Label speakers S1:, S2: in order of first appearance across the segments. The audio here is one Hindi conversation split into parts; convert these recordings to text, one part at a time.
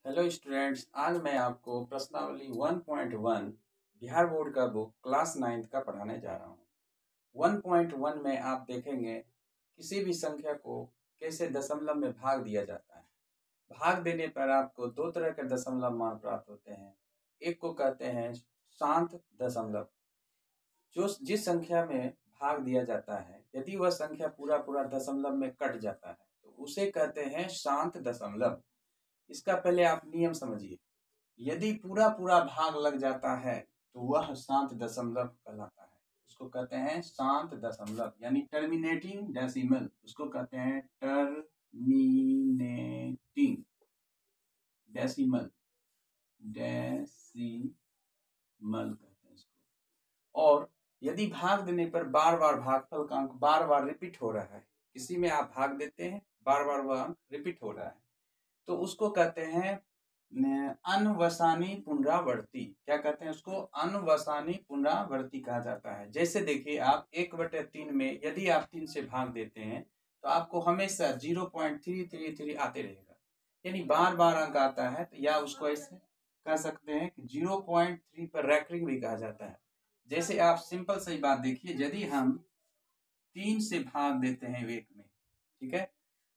S1: हेलो स्टूडेंट्स, आज मैं आपको प्रश्नावली 1.1 बिहार बोर्ड का बुक क्लास 9th का पढ़ाने जा रहा हूँ। 1.1 में आप देखेंगे किसी भी संख्या को कैसे दशमलव में भाग दिया जाता है। भाग देने पर आपको दो तरह के दशमलव मान प्राप्त होते हैं। एक को कहते हैं शांत दशमलव, जो जिस संख्या में भाग दिया जाता है यदि वह संख्या पूरा दशमलव में कट जाता है तो उसे कहते हैं शांत दशमलव। इसका पहले आप नियम समझिए। यदि पूरा भाग लग जाता है तो वह शांत दशमलव कहलाता है। उसको कहते हैं शांत दशमलव, यानी टर्मिनेटिंग डेसिमल। उसको कहते हैं टर्मिनेटिंग डेसिमल कहते हैं इसको। और यदि भाग देने पर बार भागफल का अंक बार रिपीट हो रहा है, किसी में आप भाग देते हैं बार वह अंक रिपीट हो रहा है, तो उसको कहते हैं अनवसानी पुनरावर्ती। क्या कहते हैं उसको? अनवसानी पुनरावर्ती कहा जाता है। जैसे देखिए, आप 1/3 में यदि आप 3 से भाग देते हैं तो आपको हमेशा 0.333 आते रहेगा, यानी बार अंक आता है। तो या उसको ऐसे कह सकते हैं कि 0.3 पर रैकरिंग भी कहा जाता है। जैसे आप सिंपल सी बात देखिए, यदि हम 3 से भाग देते हैं 1 में, ठीक है,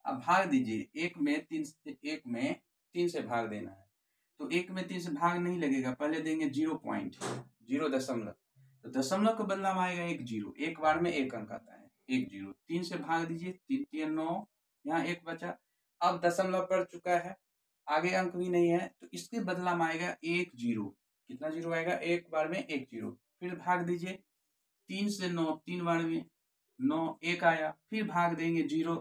S1: अब भाग दीजिए। 1 में 3 से भाग देना है तो 1 में 3 से भाग नहीं लगेगा, पहले देंगे 0 दशमलव, तो दशमलव के बदला में आएगा 1 0। एक बार में एक अंक आता है 1 0। 3 से भाग दीजिए, 3 3 9, यहाँ 1 बचा। अब दशमलव पड़ चुका है, आगे अंक भी नहीं है, तो इसके बदला में आएगा 1 0। कितना जीरो आएगा? एक बार में 1 0। फिर भाग दीजिए 3 से 9, 3 बार में 9, 1 आया। फिर भाग देंगे 0।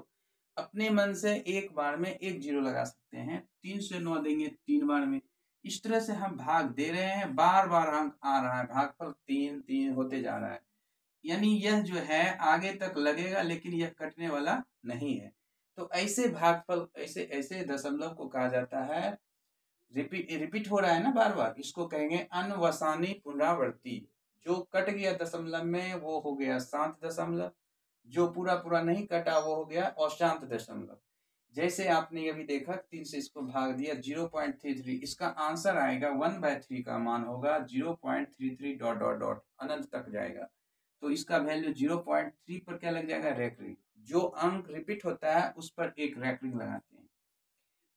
S1: अपने मन से एक बार में 1 0 लगा सकते हैं। 3 से 9 देंगे 3 बार में। इस तरह से हम भाग दे रहे हैं, बार अंक आ रहा है, भागफल 3 3 होते जा रहा है। यानी यह जो है आगे तक लगेगा, लेकिन यह कटने वाला नहीं है। तो ऐसे भागफल, ऐसे दशमलव को कहा जाता है, रिपीट हो रहा है ना बार, इसको कहेंगे अनवसानी पुनरावर्ती। जो कट गया दशमलव में वो हो गया शांत दशमलव, जो पूरा नहीं कटा वो हो गया अशांत दशमलव। जैसे आपने अभी देखा 3 से इसको भाग दिया 0.33, इसका आंसर आएगा 1/3 का मान होगा 0.33 ... अनंत तक जाएगा। तो इसका वैल्यू 0.3 पर क्या लग जाएगा? रैकरिंग। जो अंक रिपीट होता है उस पर एक रैकरिंग लगाते हैं।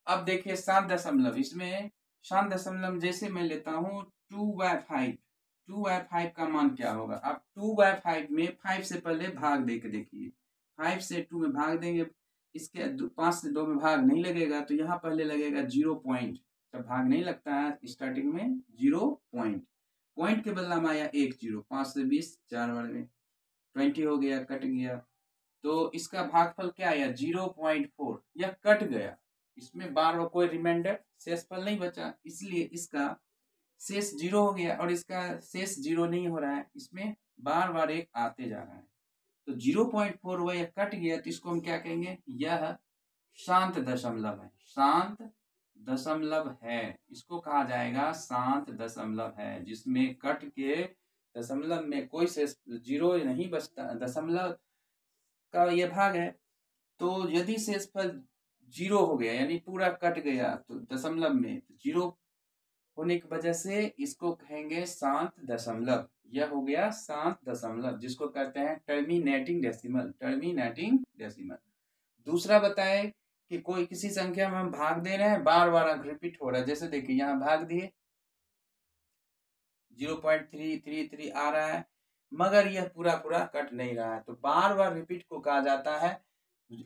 S1: अब देखिए शांत दशमलव, इसमें शांत दशमलव जैसे मैं लेता हूँ 2/5। 2/5 का मान क्या होगा? आप 2/5 में 5 से पहले भाग दे के देखिए। 5 से 2 में भाग देंगे, इसके 5 से 2 में भाग नहीं लगेगा, तो यहाँ पहले लगेगा 0 पॉइंट। जब भाग नहीं लगता है स्टार्टिंग में 0 पॉइंट के बदला में आया 1 0। 5 से 20, 4 बार में 20 हो गया, कट गया। तो इसका भागफल क्या आया? 0.4। यह कट गया, इसमें बार कोई रिमाइंडर शेषफल नहीं बचा, इसलिए इसका शेष 0 हो गया। और इसका शेष 0 नहीं हो रहा है, इसमें बार एक आते जा रहा है। तो 0.4 वह कट गया, तो इसको हम क्या कहेंगे? यह शांत दशमलव है। शांत दशमलव है, इसको कहा जाएगा शांत दशमलव है, जिसमें कट के दशमलव में कोई शेष 0 नहीं बचता, दशमलव का यह भाग है। तो यदि शेषफल 0 हो गया, यानी पूरा कट गया, तो दशमलव में 0 होने की वजह से इसको कहेंगे शांत दशमलव। यह हो गया शांत दशमलव, जिसको कहते हैं टर्मिनेटिंग डेसिमल। Terminating decimal. दूसरा बताए कि कोई किसी संख्या में हम भाग दे रहे हैं, बार अंक रिपीट हो रहा है। जैसे देखिए यहाँ भाग दिए 0.333 आ रहा है, मगर यह पूरा कट नहीं रहा है, तो बार रिपीट को कहा जाता है।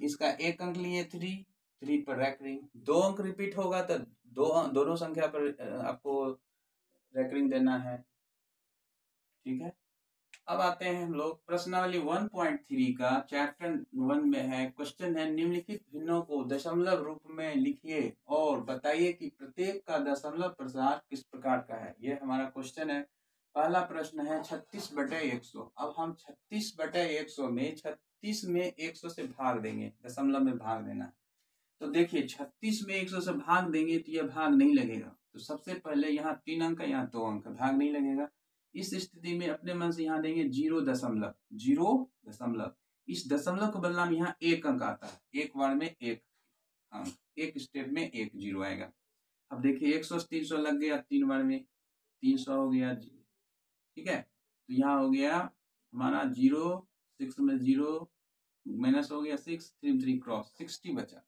S1: इसका एक अंक लिए 3 पर रैकरिंग, 2 अंक रिपीट होगा तो दोनों संख्या पर आपको रैकरिंग देना है, ठीक है। अब आते हैं हम लोग प्रश्नावली 1.3 का, चैप्टर 1 में है। क्वेश्चन है, निम्नलिखित भिन्नों को दशमलव रूप में लिखिए और बताइए कि प्रत्येक का दशमलव प्रसार किस प्रकार का है। यह हमारा क्वेश्चन है। पहला प्रश्न है 36/100। अब हम 36/100 में 36 में 100 से भाग देंगे, दशमलव में भाग देना है। तो देखिए 36 में 100 से भाग देंगे तो यह भाग नहीं लगेगा। तो सबसे पहले यहाँ 3 अंक है, यहाँ 2 अंक, भाग नहीं लगेगा। इस स्थिति में अपने मन से यहाँ देंगे 0 दशमलव। इस दशमलव के बदला में यहाँ 1 अंक आता है, एक बार में 1 अंक, एक स्टेप में 1 0 आएगा। अब देखिए 100 से 300 लग गया 3 बार में, 300 हो गया, ठीक है। तो यहाँ हो गया हमारा 0, 6 में 0 माइनस हो गया 6, 3 3 क्रॉस 60 बचा।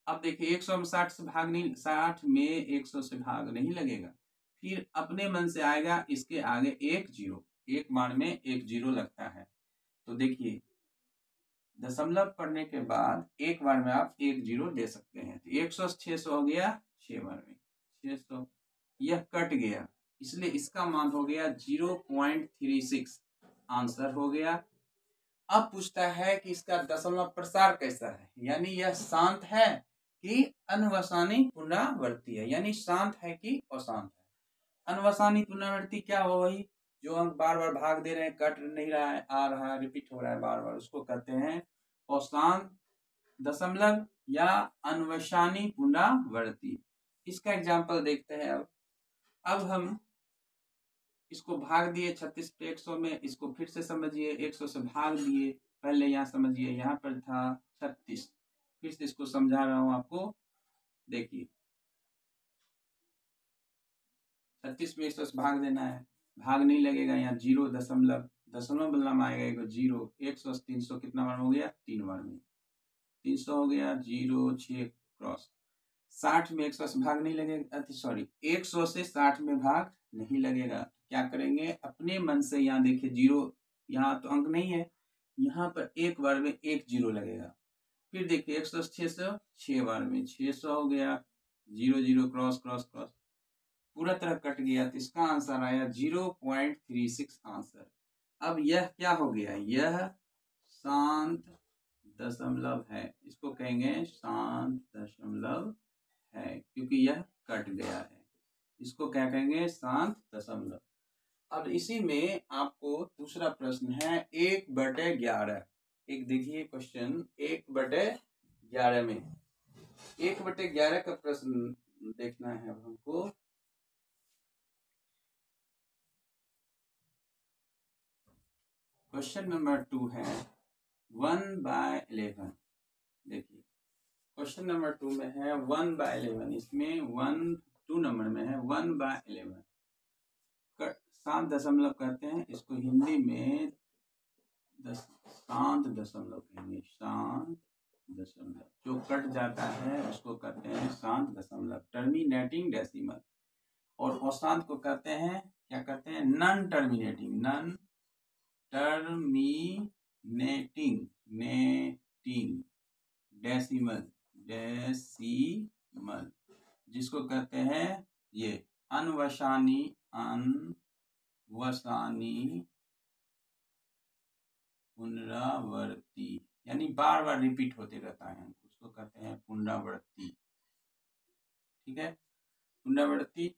S1: अब देखिए 100 में 60 से भाग नहीं, 60 में 100 से भाग नहीं लगेगा, फिर अपने मन से आएगा इसके आगे 1 0, एक बार में 1 0 लगता है। तो देखिए दशमलव पढ़ने के बाद एक बार में आप 1 0 दे सकते हैं। तो 100 से 600 हो गया 6 बार में 600, यह कट गया, इसलिए इसका मान हो गया 0.36, आंसर हो गया। अब पूछता है कि इसका दशमलव प्रसार कैसा है, यानी यह शांत है कि अनवसानी पुनरावृत्ति है, यानी शांत है कि अशांत है। अनवसानी पुनरावृत्ति क्या हो, वही जो अंक बार बार भाग दे रहे हैं, कट नहीं रहा है, आ रहा है, रिपीट हो रहा है बार बार, उसको कहते हैं अशांत दशमलव या अनवसानी पुनरावृत्ति। इसका एग्जाम्पल देखते हैं। अब हम इसको भाग दिए 36 पे 100 में, इसको फिर से समझिए, 100 से भाग दिए, पहले यहाँ समझिए, यहाँ पर था 36, फिर से इसको समझा रहा हूँ आपको। देखिए 36 में 100 से भाग देना है, भाग नहीं लगेगा, यहाँ 0 दशमलव, दशमलव बदलना में आएगा एक 0, 100 से 300 कितना बार हो गया 3 बार में, 300 हो गया 0 6 क्रॉस। 60 में 100 से भाग नहीं लगेगा, सॉरी 100 से 60 में भाग नहीं लगेगा। क्या करेंगे, अपने मन से, यहाँ देखिए 0, यहाँ तो अंक नहीं है, यहाँ पर एक बार में 1 0 लगेगा। फिर देखिए 100 से 600, 6 बार में 600 हो गया, 0 0 क्रॉस क्रॉस क्रॉस, पूरा तरह कट गया। तो इसका आंसर आया 0.36 आंसर। अब यह क्या हो गया, यह शांत दशमलव है, इसको कहेंगे शांत दशमलव है, क्योंकि यह कट गया है, इसको क्या कहेंगे, शांत दशमलव। अब इसी में आपको दूसरा प्रश्न है 1/11। एक देखिए क्वेश्चन 1/11 में, 1/11 का प्रश्न देखना है अब हमको। क्वेश्चन नंबर 2 है 1/11। देखिए क्वेश्चन नंबर 2 में है 1/11, इसमें 2 नंबर में है 1/11। शांत दशमलव कहते हैं इसको, हिंदी में शांत दशमलव कहेंगे, शांत दशमलव, जो कट जाता है उसको कहते हैं शांत दशमलव, टर्मिनेटिंग डेसिमल। और अशांत को कहते हैं, क्या कहते हैं, non terminating, non terminating decimal, decimal, जिसको कहते हैं ये अनवसानी पुनरावृत्ति, यानी बार बार रिपीट होते रहता है, उसको कहते हैं पुनरावृत्ति। ठीक है, पुनरावृत्ति।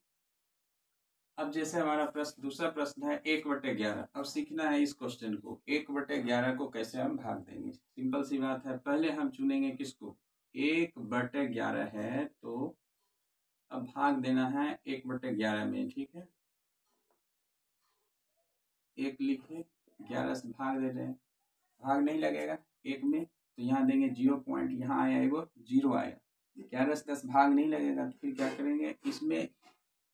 S1: अब जैसे हमारा प्रश्न, दूसरा प्रश्न है 1/11। अब सीखना है इस क्वेश्चन को, 1/11 को कैसे हम भाग देंगे। सिंपल सी बात है, पहले हम चुनेंगे किसको, 1/11 है तो अब भाग देना है 1/11 में। ठीक है, 1 लिखे, 11 से भाग दे रहे हैं, भाग नहीं लगेगा 1 में, तो यहाँ देंगे 0 पॉइंट, यहाँ आया वो 0 आया, 11 से 10 भाग नहीं लगेगा, तो फिर क्या करेंगे, इसमें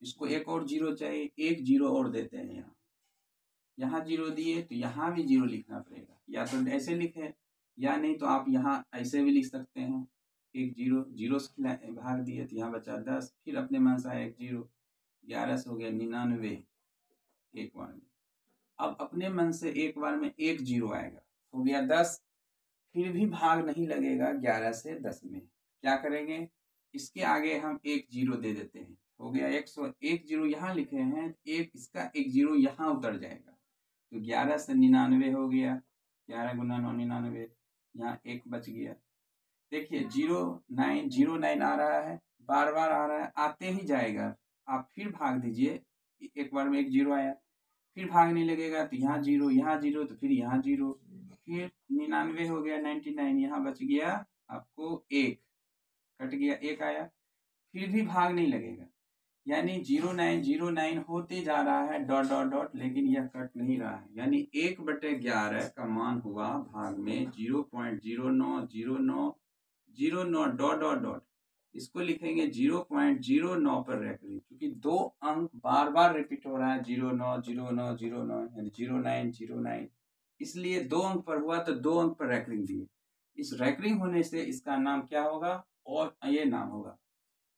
S1: इसको एक और 0 चाहिए, 1 0 और देते हैं, यहाँ 0 दिए तो यहाँ भी 0 लिखना पड़ेगा, या तो ऐसे लिखे, या नहीं तो आप यहाँ ऐसे भी लिख सकते हैं, 1 0 0 से भाग दिए तो यहाँ बचा 10, फिर अपने मन से आया 1 0, 11 से हो गया 99 एक बार में। अब अपने मन से एक बार में 1 0 आएगा, हो गया 10, फिर भी भाग नहीं लगेगा 11 से 10 में, क्या करेंगे, इसके आगे हम 1 0 दे देते हैं, हो गया 100, 1 0 यहाँ लिखे हैं, एक इसका 1 0 यहाँ उतर जाएगा, तो 11 से 99 हो गया, 11 गुना 9 99, यहाँ 1 बच गया। देखिए 0 9 आ रहा है, बार बार आ रहा है, आते ही जाएगा, आप फिर भाग दीजिए, एक बार में 1 0 आया, फिर भाग नहीं लगेगा, तो यहाँ 0 यहाँ 0, तो फिर यहाँ 0, फिर 99 हो गया, 99, यहाँ बच गया आपको 1, कट गया 1 आया, फिर भी भाग नहीं लगेगा, यानी 0 9 होते जा रहा है डॉट डॉट डॉट, लेकिन यह कट नहीं रहा है, यानी 1/11 का मान हुआ भाग में 0.090909 डॉट डॉट डॉट, इसको लिखेंगे 0.09 पर रैकरिंग, क्योंकि 2 अंक बार बार रिपीट हो रहा है 09 09 09 यानी 09 09, इसलिए 2 अंक पर हुआ तो 2 अंक पर रैकरिंग दिए। इस रैकरिंग होने से इसका नाम क्या होगा, और ये नाम होगा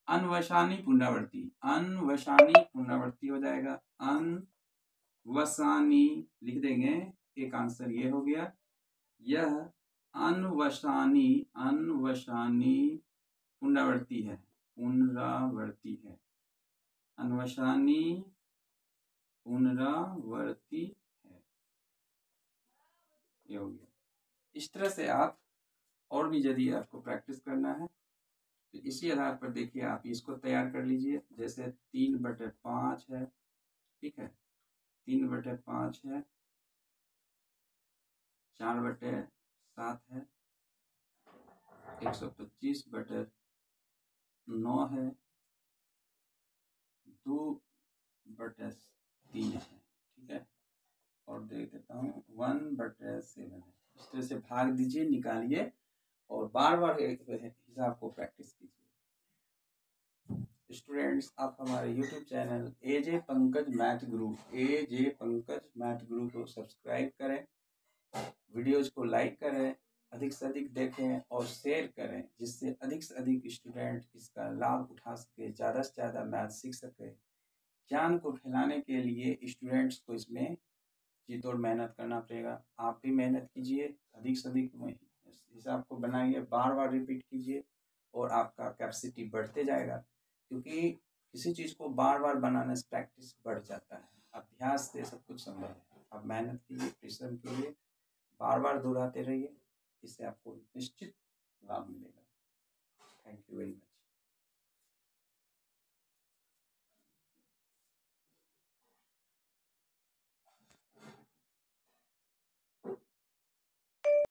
S1: अनवसानी पुनरावृत्ति। अनवसानी पुनरावृत्ति हो जाएगा, अनवसानी लिख देंगे, एक आंसर ये हो गया। यह अनवसानी पुनरावृत्ति है, पुनरावृत्ति है, अनवसानी पुनरावृत्ति है, ये हो गया। इस तरह से आप और भी यदि आपको प्रैक्टिस करना है तो इसी आधार पर देखिए आप इसको तैयार कर लीजिए। जैसे 3/5 है, ठीक है, 3/5 है, 4/7 है, 125/9 है, 2/3 है, ठीक है, और देख देता हूँ 1/7 है। इस तरह से भाग दीजिए, निकालिए और बार बार एक हिसाब को प्रैक्टिस कीजिए। स्टूडेंट्स, आप हमारे YouTube channel AJ Pankaj math गुरु को सब्सक्राइब करें, वीडियोज को लाइक करें, अधिक से अधिक देखें और शेयर करें, जिससे अधिक से अधिक स्टूडेंट इसका लाभ उठा सके, ज़्यादा से ज़्यादा मैथ सीख सके। ज्ञान को फैलाने के लिए स्टूडेंट्स को इसमें जी तोड़ मेहनत करना पड़ेगा। आप भी मेहनत कीजिए, अधिक से अधिक हिसाब को बनाइए, बार बार रिपीट कीजिए और आपका कैपेसिटी बढ़ते जाएगा, क्योंकि किसी चीज़ को बार बार बनाने से प्रैक्टिस बढ़ जाता है। अभ्यास से सब कुछ संभव है। आप मेहनत कीजिए, परिश्रम कीजिए, बार बार दोहराते रहिए, इससे आपको निश्चित लाभ मिलेगा।